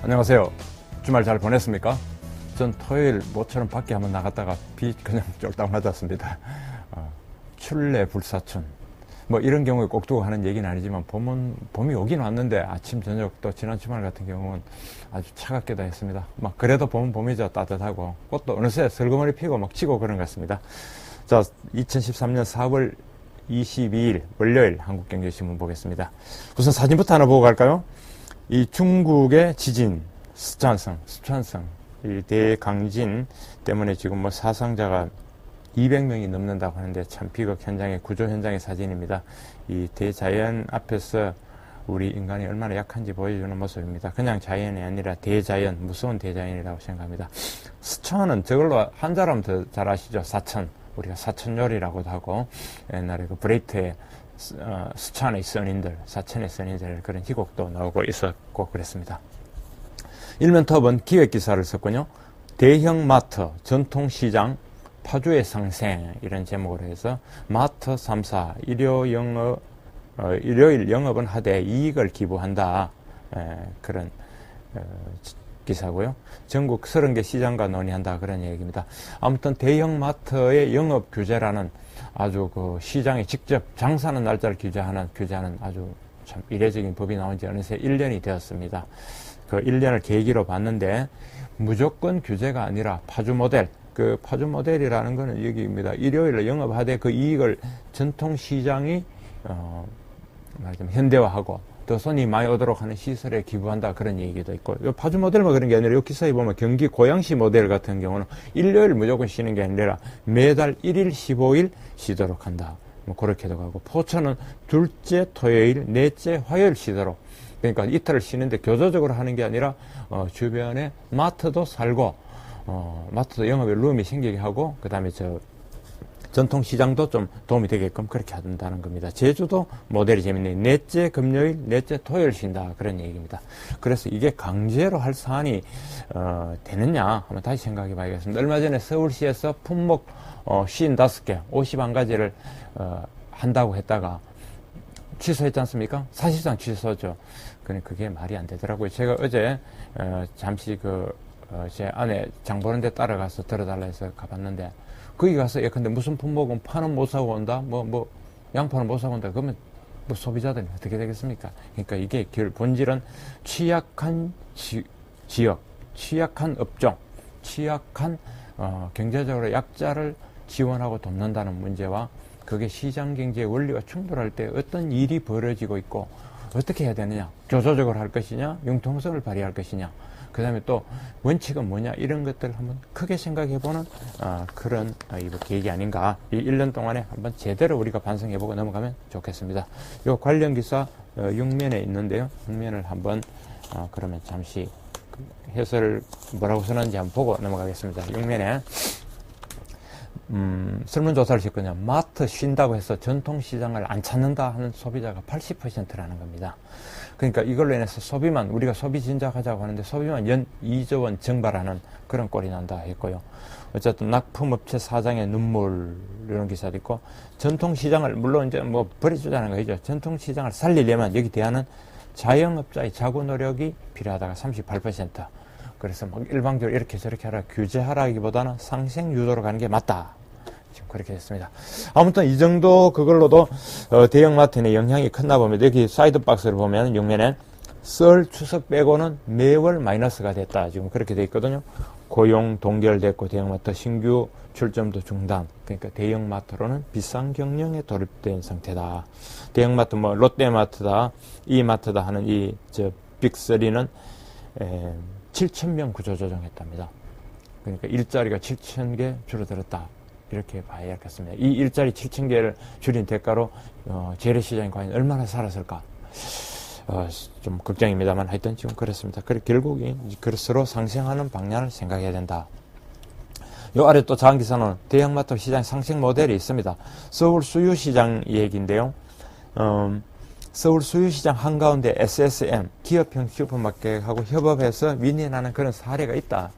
안녕하세요. 주말 잘 보냈습니까? 전 토요일 모처럼 밖에 한번 나갔다가 비 그냥 쫄딱 맞았습니다. 출래 불사춘. 뭐 이런 경우에 꼭 두고 하는 얘기는 아니지만 봄이 오긴 왔는데 아침 저녁 또 지난 주말 같은 경우는 아주 차갑게도 했습니다. 막 그래도 봄은 봄이죠. 따뜻하고 꽃도 어느새 슬그머니 피고 막 지고 그런 것 같습니다. 자, 2013년 4월 22일 월요일 한국경제신문 보겠습니다. 우선 사진부터 하나 보고 갈까요? 이 중국의 지진, 스촨성, 이 대강진 때문에 지금 뭐 사상자가 200명이 넘는다고 하는데 참 비극 현장의 구조 현장의 사진입니다. 이 대자연 앞에서 우리 인간이 얼마나 약한지 보여주는 모습입니다. 그냥 자연이 아니라 대자연, 무서운 대자연이라고 생각합니다. 스촨은 저걸로 한자라면 더 잘 아시죠? 사천. 우리가 사천요리라고도 하고 옛날에 그 브레이트의 스촨의 선인들, 사천의 선인들 그런 희곡도 나오고 있었고 그랬습니다. 일면톱은 기획기사를 썼군요. 대형 마트, 전통시장, 파주의 상생 이런 제목으로 해서 마트 3사 일요일 영업은 하되 이익을 기부한다 그런 기사고요. 전국 30개 시장과 논의한다 그런 얘기입니다. 아무튼 대형 마트의 영업 규제라는 아주 그 시장에 직접 장사하는 날짜를 규제하는 아주 참 이례적인 법이 나온 지 어느새 1년이 되었습니다. 그 1년을 계기로 봤는데 무조건 규제가 아니라 파주 모델, 그 파주 모델이라는 거는 여기입니다. 일요일에 영업하되 그 이익을 전통시장이 말하자면 현대화하고 더 손이 많이 오도록 하는 시설에 기부한다 그런 얘기도 있고, 파주 모델만 그런 게 아니라 이 기사에 보면 경기 고양시 모델 같은 경우는 일요일 무조건 쉬는 게 아니라 매달 1일 15일 쉬도록 한다. 뭐 그렇게도 가고, 포천은 둘째 토요일, 넷째 화요일 쉬도록, 그러니까 이틀을 쉬는데 교조적으로 하는 게 아니라 주변에 마트도 살고 마트도 영업에 룸이 생기게 하고 그 다음에 전통시장도 좀 도움이 되게끔 그렇게 한다는 겁니다. 제주도 모델이 재밌네요. 넷째 금요일, 넷째 토요일 쉰다 그런 얘기입니다. 그래서 이게 강제로 할 사안이 되느냐 한번 다시 생각해 봐야겠습니다. 얼마 전에 서울시에서 품목 55개, 51가지를 한다고 했다가 취소했지 않습니까? 사실상 취소죠. 그러니까 그게 말이 안 되더라고요. 제가 어제 잠시 제 아내 장 보는 데 따라가서 들어달라 해서 가봤는데, 거기 가서 예컨대 무슨 품목은 파는 못 사고 온다, 양파는 못 사고 온다, 그러면 뭐 소비자들이 어떻게 되겠습니까? 그러니까 이게 본질은 취약한 지역, 취약한 업종, 취약한 경제적으로 약자를 지원하고 돕는다는 문제와 그게 시장 경제의 원리와 충돌할 때 어떤 일이 벌어지고 있고 어떻게 해야 되느냐, 교조적으로 할 것이냐, 융통성을 발휘할 것이냐, 그 다음에 또 원칙은 뭐냐, 이런 것들을 한번 크게 생각해보는 그런 계획이 아닌가. 이 1년 동안에 한번 제대로 우리가 반성해보고 넘어가면 좋겠습니다. 요 관련 기사 6면에 있는데요. 6면을 한번 그러면 잠시 해설을 뭐라고 쓰는지 한번 보고 넘어가겠습니다. 6면에 설문조사를 했거든요. 마트 쉰다고 해서 전통시장을 안 찾는다 하는 소비자가 80%라는 겁니다. 그러니까 이걸로 인해서 우리가 소비 진작하자고 하는데 소비만 연 2조 원 증발하는 그런 꼴이 난다 했고요. 어쨌든 납품업체 사장의 눈물 이런 기사도 있고, 전통시장을 물론 이제 뭐 버려주자는 거죠. 전통시장을 살리려면 여기 대하는 자영업자의 자구 노력이 필요하다가 38%. 그래서 막 일방적으로 이렇게 저렇게 하라, 규제하라기보다는 상생 유도로 가는 게 맞다. 지금 그렇게 됐습니다. 아무튼 이 정도 그걸로도 대형마트의 영향이 컸나 봅니다. 여기 사이드박스를 보면 6면에 설 추석 빼고는 매월 마이너스가 됐다. 지금 그렇게 돼 있거든요. 고용 동결됐고 대형마트 신규 출점도 중단. 그러니까 대형마트로는 비상 경영에 돌입된 상태다. 대형마트 뭐 롯데마트다, 이마트다 하는 빅3는 7,000명 구조조정했답니다. 그러니까 일자리가 7,000개 줄어들었다. 이렇게 봐야겠습니다. 이 일자리 7,000개를 줄인 대가로 재래시장이 과연 얼마나 살았을까? 좀 걱정입니다만 하여튼 지금 그렇습니다. 결국에 그릇으로 상생하는 방향을 생각해야 된다. 요 아래 또 작은 기사는 대형마트 시장 상생 모델이 있습니다. 서울 수유시장 얘기인데요. 서울 수유시장 한가운데 SSM, 기업형 슈퍼마켓하고 협업해서 윈윈하는 그런 사례가 있다.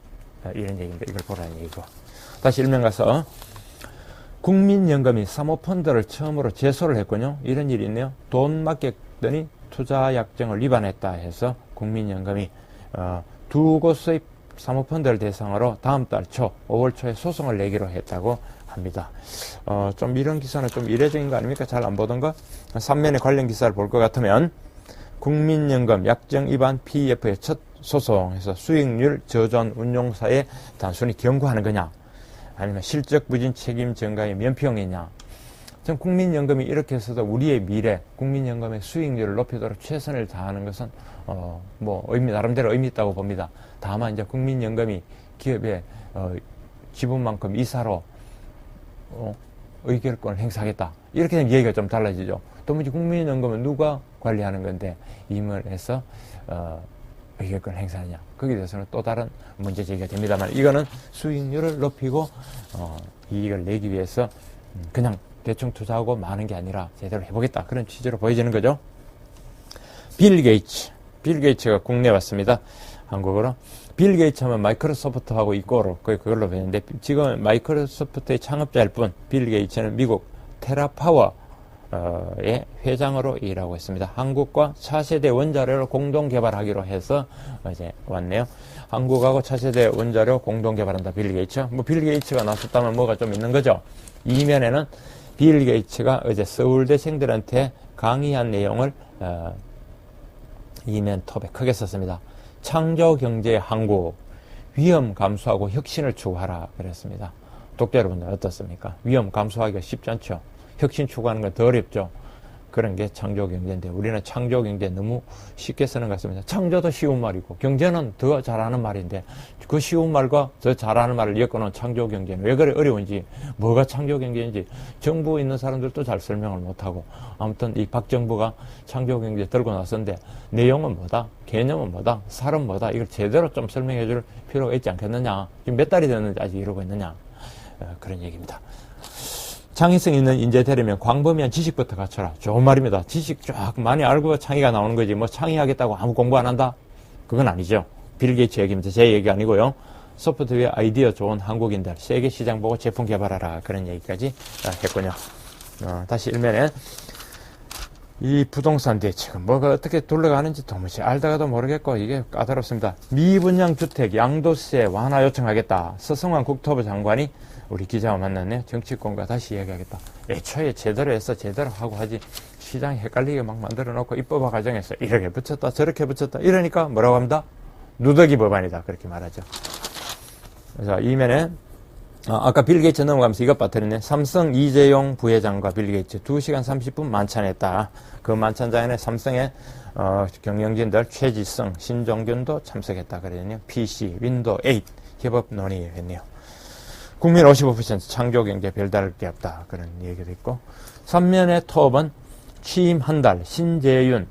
이런 얘기인데 이걸 보라는 얘기고. 다시 일면 가서 국민연금이 사모펀드를 처음으로 제소를 했군요. 이런 일이 있네요. 돈 맡겼더니 투자 약정을 위반했다 해서 국민연금이 두 곳의 사모펀드를 대상으로 다음 달 초, 5월 초에 소송을 내기로 했다고 합니다. 좀 이런 기사는 좀 이례적인 거 아닙니까? 잘 안 보던 거? 3면의 관련 기사를 볼 것 같으면 국민연금 약정 위반 PEF의 첫 소송에서 수익률 저조한 운용사에 단순히 경고하는 거냐, 아니면 실적 부진 책임 전가의 면피용이냐. 전 국민연금이 이렇게 해서도 우리의 미래, 국민연금의 수익률을 높이도록 최선을 다하는 것은 나름대로 의미 있다고 봅니다. 다만 이제 국민연금이 기업의 지분만큼 이사로 의결권을 행사하겠다, 이렇게 되면 얘기가 좀 달라지죠. 도무지 국민연금은 누가 관리하는 건데 임을해서 의결권을 행사하냐, 거기에 대해서는 또 다른 문제 제기가 됩니다만, 이거는 수익률을 높이고 이익을 내기 위해서 그냥 대충 투자하고 마는 게 아니라 제대로 해보겠다, 그런 취지로 보여지는 거죠. 빌 게이츠가 국내에 왔습니다. 한국어로. 빌 게이츠 하면 마이크로소프트하고 이꼬로 그걸로 보이는데, 지금 마이크로소프트의 창업자일 뿐, 빌 게이츠는 미국 테라파워의 회장으로 일하고 있습니다. 한국과 차세대 원자료를 공동 개발하기로 해서 이제 왔네요. 한국하고 차세대 원자료 공동 개발한다, 빌 게이츠. 빌 게이츠가 나섰다면 뭐가 좀 있는 거죠. 이면에는 빌 게이츠가 어제 서울대생들한테 강의한 내용을 이면 톱에 크게 썼습니다. 창조경제의 한국, 위험 감수하고 혁신을 추구하라 그랬습니다. 독자 여러분들 어떻습니까? 위험 감수하기가 쉽지 않죠. 혁신 추구하는 건 더 어렵죠. 그런 게 창조경제인데, 우리는 창조경제 너무 쉽게 쓰는 것 같습니다. 창조도 쉬운 말이고 경제는 더 잘하는 말인데, 그 쉬운 말과 더 잘하는 말을 엮어놓은 창조경제는 왜 그래 어려운지, 뭐가 창조경제인지 정부에 있는 사람들도 잘 설명을 못하고, 아무튼 이 박 정부가 창조경제 들고 나섰는데 내용은 뭐다, 개념은 뭐다, 살은 뭐다, 이걸 제대로 좀 설명해 줄 필요가 있지 않겠느냐. 지금 몇 달이 됐는지 아직 이러고 있느냐, 그런 얘기입니다. 창의성 있는 인재 되려면 광범위한 지식부터 갖춰라. 좋은 말입니다. 지식 쫙 많이 알고 창의가 나오는 거지, 창의하겠다고 아무 공부 안 한다? 그건 아니죠. 빌 게이츠 얘기입니다. 제 얘기 아니고요. 소프트웨어 아이디어 좋은 한국인들, 세계 시장 보고 제품 개발하라, 그런 얘기까지 했군요. 다시 일면에 이 부동산 대책, 뭐가 어떻게 둘러가는지 도무지 알다가도 모르겠고, 이게 까다롭습니다. 미분양 주택 양도세 완화 요청하겠다. 서성환 국토부 장관이 우리 기자와 만났네요. 정치권과 다시 이야기하겠다. 애초에 제대로 해서 제대로 하고 하지, 시장이 헷갈리게 막 만들어 놓고 입법화 과정에서 이렇게 붙였다 저렇게 붙였다 이러니까 뭐라고 합니다? 누더기 법안이다, 그렇게 말하죠. 그래서 이면에 아까 빌 게이츠 넘어가면서 이것 빠뜨렸네. 삼성 이재용 부회장과 빌 게이츠 2시간 30분 만찬했다. 그 만찬장에는 삼성의 경영진들 최지성, 신종균도 참석했다 그랬네요. PC, 윈도우 8 협업 논의했네요. 국민 55% 창조경제 별다를 게 없다, 그런 얘기도 있고, 3면의 톱은 취임 한 달 신재윤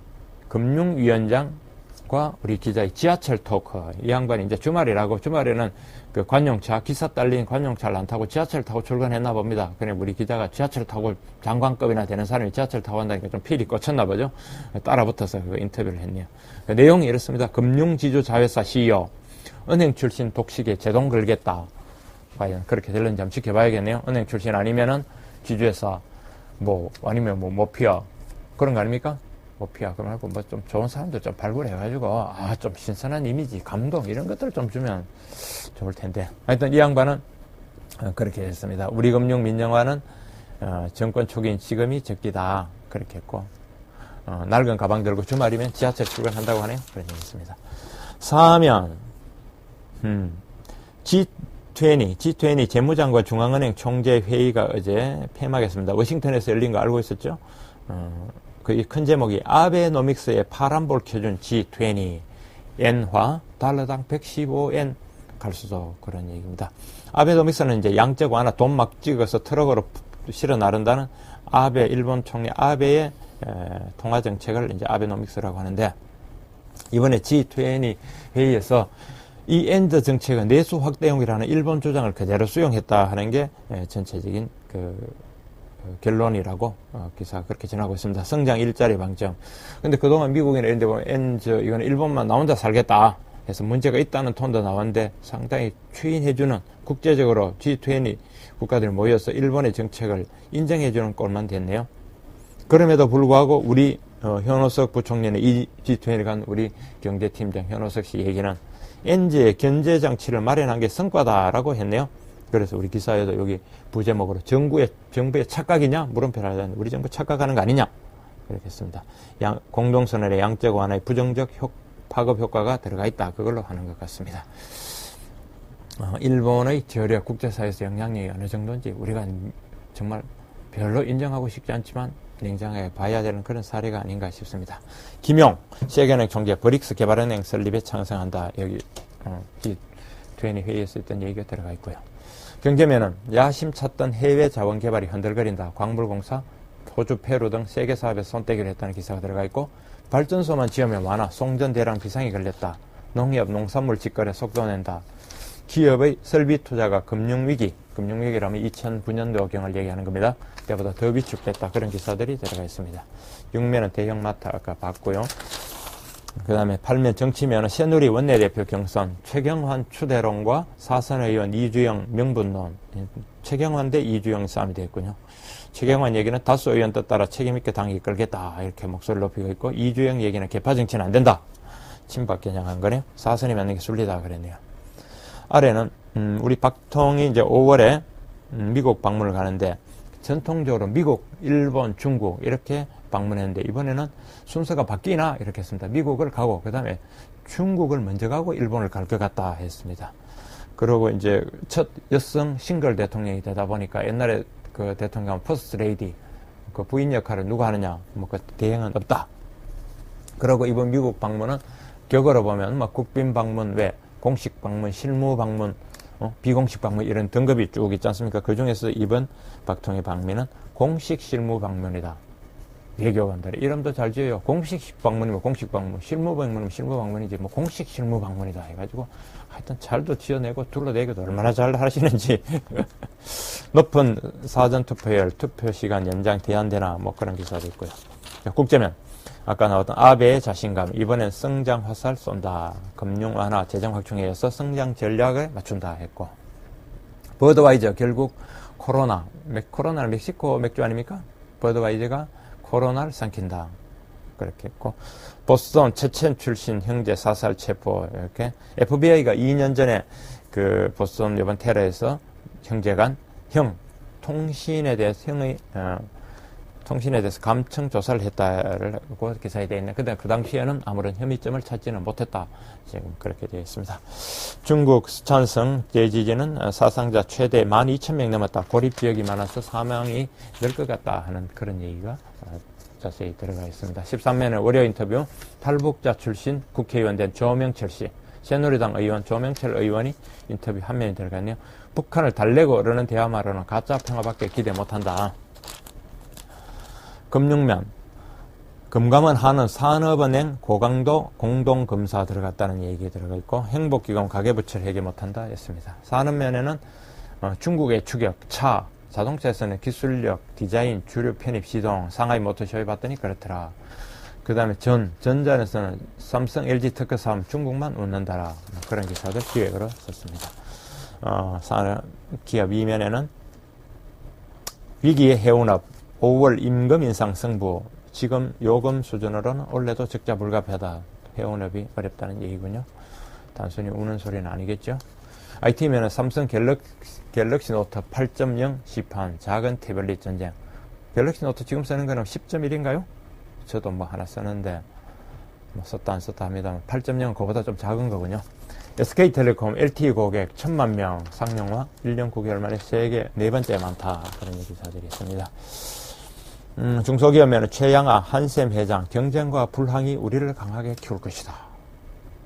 금융위원장과 우리 기자의 지하철 토크. 이 양반이 이제 주말이라고, 주말에는 그 관용차, 기사 딸린 관용차를 안 타고 지하철 타고 출근했나 봅니다. 그래 우리 기자가 지하철 타고 장관급이나 되는 사람이 지하철 타고 한다니까 좀 필이 꽂혔나 보죠. 따라붙어서 그 인터뷰를 했네요. 그 내용이 이렇습니다. 금융지주자회사 CEO, 은행 출신 독식에 제동 걸겠다. 과연 그렇게 될는지 한번 지켜봐야겠네요. 은행 출신 아니면은 지주회사, 아니면 모피아, 그런 거 아닙니까? 모피아, 그럼 하고 좀 좋은 사람들 좀 발굴해가지고, 좀 신선한 이미지, 감동, 이런 것들을 좀 주면 좋을 텐데. 하여튼 이 양반은 그렇게 했습니다. 우리 금융 민영화는 정권 초기인 지금이 적기다, 그렇게 했고, 낡은 가방 들고 주말이면 지하철 출근한다고 하네요. 그런 얘기 있습니다. 4면, G20 재무장관 중앙은행 총재 회의가 어제 폐막했습니다. 워싱턴에서 열린 거 알고 있었죠? 그 큰 제목이 아베노믹스의 파란불 켜준 G20, 엔화 달러당 115엔 갈 수도, 그런 얘기입니다. 아베노믹스는 이제 양적 완화, 돈 막 찍어서 트럭으로 실어 나른다는 일본 총리 아베의 통화 정책을 이제 아베노믹스라고 하는데, 이번에 G20 회의에서 이 엔드 정책은 내수 확대형이라는 일본 주장을 그대로 수용했다 하는 게 전체적인 결론이라고 기사가 그렇게 전하고 있습니다. 성장 일자리 방점. 근데 그동안 미국이나 이런 데 보면 이거는 일본만 나 혼자 살겠다 해서 문제가 있다는 톤도 나왔는데, 상당히 추인해주는, 국제적으로 G20 국가들이 모여서 일본의 정책을 인정해주는 꼴만 됐네요. 그럼에도 불구하고 우리 현오석 부총리는 이 G20에 간 우리 경제팀장 현오석 씨 얘기는, 엔지의 견제 장치를 마련한 게 성과다라고 했네요. 그래서 우리 기사에도 여기 부제목으로 정부의 착각이냐? 물음표를 하자는데 우리 정부 착각하는 거 아니냐? 그렇게 했습니다. 공동선언의 양적 완화의 부정적 파급 효과가 들어가 있다. 그걸로 하는 것 같습니다. 일본의 저력 국제사회에서 영향력이 어느 정도인지 우리가 정말 별로 인정하고 싶지 않지만 냉정하게 봐야 되는 그런 사례가 아닌가 싶습니다. 김용, 세계은행 총재 브릭스 개발은행 설립에 찬성한다. 여기 G20 회의에서 했던 얘기가 들어가 있고요. 경제면은 야심 찼던 해외 자원 개발이 흔들거린다. 광물공사, 호주, 페루 등 세계 사업에 손떼기를 했다는 기사가 들어가 있고 발전소만 지으면 완화, 송전 대량 비상이 걸렸다. 농협, 농산물 직거래 속도 낸다. 기업의 설비 투자가 금융위기라면 2009년도경을 얘기하는 겁니다. 때보다 더 위축됐다. 그런 기사들이 들어가 있습니다. 6면은 대형마트 아까 봤고요. 그 다음에 8면 정치면은 새누리 원내대표 경선, 최경환 추대론과 사선의원 이주영 명분론, 최경환 대 이주영 싸움이 됐군요. 최경환 얘기는 다수 의원 뜻 따라 책임있게 당 이끌겠다. 이렇게 목소리를 높이고 있고, 이주영 얘기는 개파 정치는 안 된다. 친박 겨냥한 거네요. 사선이 맞는 게 순리다. 그랬네요. 아래는, 우리 박통이 이제 5월에 미국 방문을 가는데, 전통적으로 미국, 일본, 중국 이렇게 방문했는데 이번에는 순서가 바뀌나 이렇게 했습니다. 미국을 가고 그 다음에 중국을 먼저 가고 일본을 갈 것 같다 했습니다. 그리고 이제 첫 여성 싱글 대통령이 되다 보니까 옛날에 그 대통령 퍼스트 레이디 그 부인 역할을 누가 하느냐 뭐 그 대행은 없다. 그리고 이번 미국 방문은 격으로 보면 막 국빈 방문 외 공식 방문, 실무 방문, 비공식 방문 이런 등급이 쭉 있지 않습니까? 그 중에서 이번 박통의 방문은 공식 실무 방문이다. 외교관들의 이름도 잘 지어요. 공식 방문이면 공식 방문, 실무 방문이면 실무 방문이지 뭐 공식 실무 방문이다 해가지고 하여튼 잘도 지어내고 둘러대기도 얼마나 잘 하시는지 높은 사전 투표율, 투표 시간 연장 대안되나 뭐 그런 기사도 있고요. 국제면 아까 나왔던 아베의 자신감, 이번엔 성장 화살 쏜다. 금융 완화, 재정 확충에 의해서 성장 전략을 맞춘다 했고, 버드와이저 결국 코로나는 멕시코 맥주 아닙니까? 버드와이저가 코로나를 삼킨다. 그렇게 했고, 보스턴 체첸 출신 형제 사살 체포, 이렇게. FBI가 2년 전에 그 보스턴 이번 테러에서 형제 간 통신에 대해서 감청 조사를 했다고 기사에 되어 있네. 근데 그 당시에는 아무런 혐의점을 찾지는 못했다. 지금 그렇게 되어 있습니다. 중국 스촨성 대지진은 사상자 최대 12,000명 넘었다. 고립 지역이 많아서 사망이 늘 것 같다 하는 그런 얘기가 자세히 들어가 있습니다. 13면에 월요 인터뷰, 탈북자 출신 국회의원 된 조명철 씨, 새누리당 의원 조명철 의원이 인터뷰 한 면이 들어갔네요. 북한을 달래고 그러는 대화말로는 가짜 평화밖에 기대 못한다. 금융면, 금감원 하는 산업은행 고강도 공동검사 들어갔다는 얘기 들어가 있고, 행복기관 가계부채를 해결 못한다 했습니다. 산업면에는 중국의 추격, 자동차에서는 기술력, 디자인, 주류 편입 시동, 상하이 모터쇼에 봤더니 그렇더라. 그 다음에 전자에서는 삼성, LG 특허 사업 중국만 웃는다라. 그런 기사들 기획으로 썼습니다. 기업 2면에는 위기의 해운업, 5월 임금 인상 승부, 지금 요금 수준으로는 올해도 적자 불가피하다. 해운업이 어렵다는 얘기군요. 단순히 우는 소리는 아니겠죠. IT면은 삼성 갤럭시 노트 8.0 시판, 작은 태블릿 전쟁. 갤럭시 노트 지금 쓰는 거는 10.1인가요? 저도 뭐 하나 쓰는데, 뭐 썼다 안 썼다 합니다만, 8.0은 그거보다 좀 작은 거군요. SK텔레콤 LTE 고객 1,000만 명 상용화, 1년 9개월 만에 세계 4번째 많다. 그런 기사들이 있습니다. 중소기업에는 최양아 한샘 회장, 경쟁과 불황이 우리를 강하게 키울 것이다.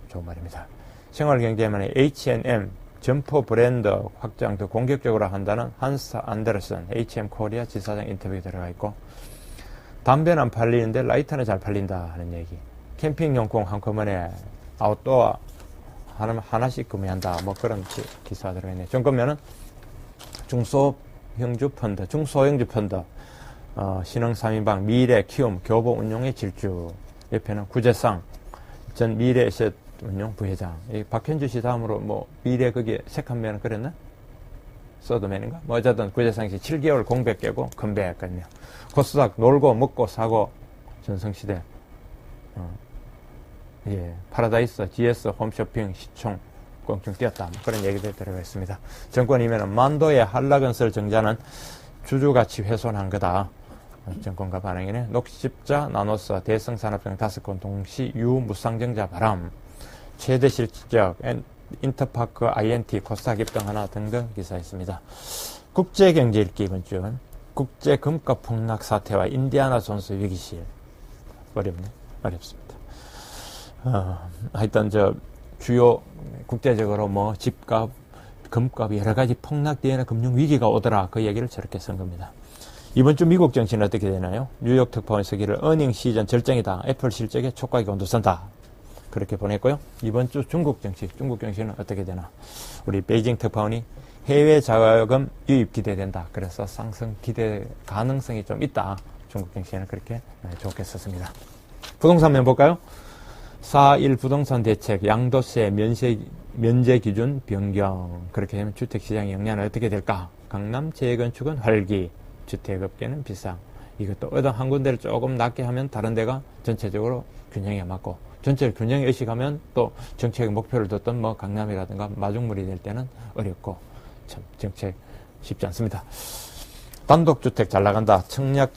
좋은 말입니다. 생활경제면에 H&M 점포 브랜드 확장 더 공격적으로 한다는 한스 안데르슨 H&M 코리아 지사장 인터뷰에 들어가 있고, 담배는 안 팔리는데 라이터는 잘 팔린다 하는 얘기. 캠핑용품 한꺼번에 아웃도어 하나씩 구매한다. 뭐 그런 기사가 들어가 있네요. 정권면은 중소형주 펀드, 신흥 3인방, 미래, 키움, 교보 운용의 질주. 옆에는 구재상 전 미래에셋 운용 부회장. 이 박현주 씨 다음으로 뭐 미래 거기에 색한면은 그랬나? 서드맨인가? 뭐 어쨌든 구재상 씨 7개월 공백 깨고 컴백했거든요. 코스닥 놀고 먹고 사고 전성시대. 예, 파라다이스, GS, 홈쇼핑, 시총, 껑충 뛰었다. 뭐 그런 얘기들 들어가 있습니다. 정권이면은 만도의 한락은설 정자는 주주가치 훼손한 거다. 정권가 반응이네. 녹십자, 나노스, 대성산업등 5건 동시 유무상증자 바람. 최대 실적, 인터파크, INT, 코스닥 입등 하나 등등 기사했습니다. 국제경제일기 이번 주 국제 금값 폭락 사태와 인디아나 존스 위기실. 어렵습니다. 하여튼 주요 국제적으로 뭐 집값, 금값 여러 가지 폭락되는 금융 위기가 오더라. 그 얘기를 저렇게 쓴 겁니다. 이번 주 미국 정치는 어떻게 되나요? 뉴욕 특파원이 쓰기를 어닝 시즌 절정이다. 애플 실적에 촉각이 곤두선다. 그렇게 보냈고요. 이번 주 중국 정치는 어떻게 되나? 우리 베이징 특파원이 해외 자금 유입 기대된다. 그래서 상승 기대 가능성이 좀 있다. 중국 정치는 그렇게 좋게 썼습니다. 부동산 면 볼까요? 4.1 부동산 대책, 양도세 면제 기준 변경. 그렇게 되면 주택시장의 영향은 어떻게 될까? 강남 재건축은 활기, 주택업계는 비상. 이것도 어떤 한 군데를 조금 낮게 하면 다른 데가 전체적으로 균형에 맞고, 전체를 균형에 의식하면 또 정책의 목표를 뒀던 뭐 강남이라든가 마중물이 될 때는 어렵고, 참 정책 쉽지 않습니다. 단독주택 잘 나간다. 청약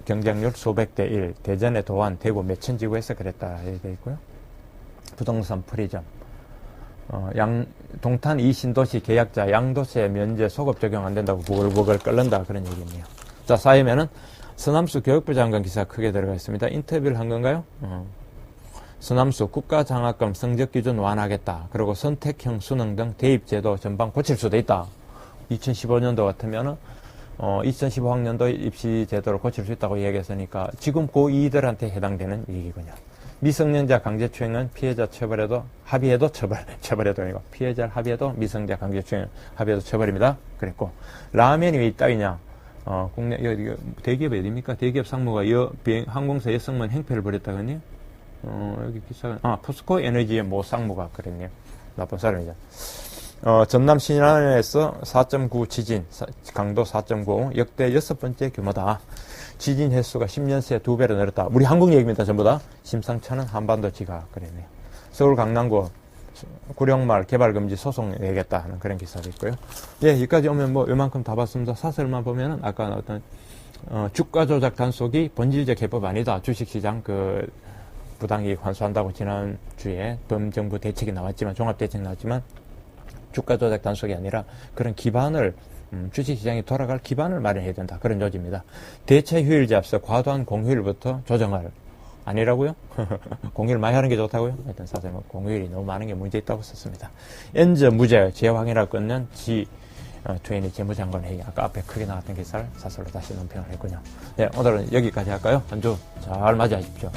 경쟁률 수백 대 1. 대전의 도안, 대구 매천 지구에서 그랬다. 되어 있고요. 부동산 프리즘. 동탄 이신도시 계약자 양도세 면제 소급 적용 안 된다고 부글부글 끓는다. 그런 얘기네요. 자, 사회면은 서남수 교육부 장관 기사 크게 들어가 있습니다. 인터뷰를 한 건가요? 서남수 국가장학금 성적기준 완화하겠다. 그리고 선택형 수능 등 대입제도 전반 고칠 수도 있다. 2015년도 같으면은 2015학년도 입시 제도를 고칠 수 있다고 얘기했으니까 지금 고2들한테 해당되는 얘기군요. 미성년자 강제추행은 피해자 처벌에도 합의해도 처벌해도 아니고 피해자를 합의해도 미성년자 강제추행 합의해도 처벌입니다. 그랬고 라면이 왜 있다이냐? 국내 대기업 어디입니까? 대기업 상무가 항공사 여성만 행패를 벌였다거든요. 여기 기사가 포스코 에너지의 모 상무가 그랬네요. 나쁜 사람이죠. 전남 신안에서 4.9 지진, 강도 4.9, 역대 6번째 규모다. 지진 횟수가 10년 새 2배로 늘었다. 우리 한국 얘기입니다, 전부 다. 심상찮은 한반도 지각, 그랬네요. 서울 강남구 구룡마을 개발금지 소송 내겠다 하는 그런 기사도 있고요. 예, 여기까지 오면 뭐 요만큼 다 봤습니다. 사설만 보면은 아까 어떤, 주가 조작 단속이 본질적 해법 아니다. 주식시장 부당이익 환수한다고 지난주에 범정부 대책이 나왔지만, 종합대책 나왔지만, 주가 조작 단속이 아니라 그런 기반을 주식시장이 돌아갈 기반을 마련해야 된다. 그런 요지입니다. 대체 휴일제 앞서 과도한 공휴일부터 조정할 아니라고요? 공휴일 많이 하는 게 좋다고요? 하여튼 사실 공휴일이 너무 많은 게 문제 있다고 썼습니다. 엔저 무죄 재확인하고 끊는 G20 재무장관 회의. 아까 앞에 크게 나왔던 기사를 사설로 다시 논평을 했군요. 네, 오늘은 여기까지 할까요? 한 주 잘 맞이하십시오.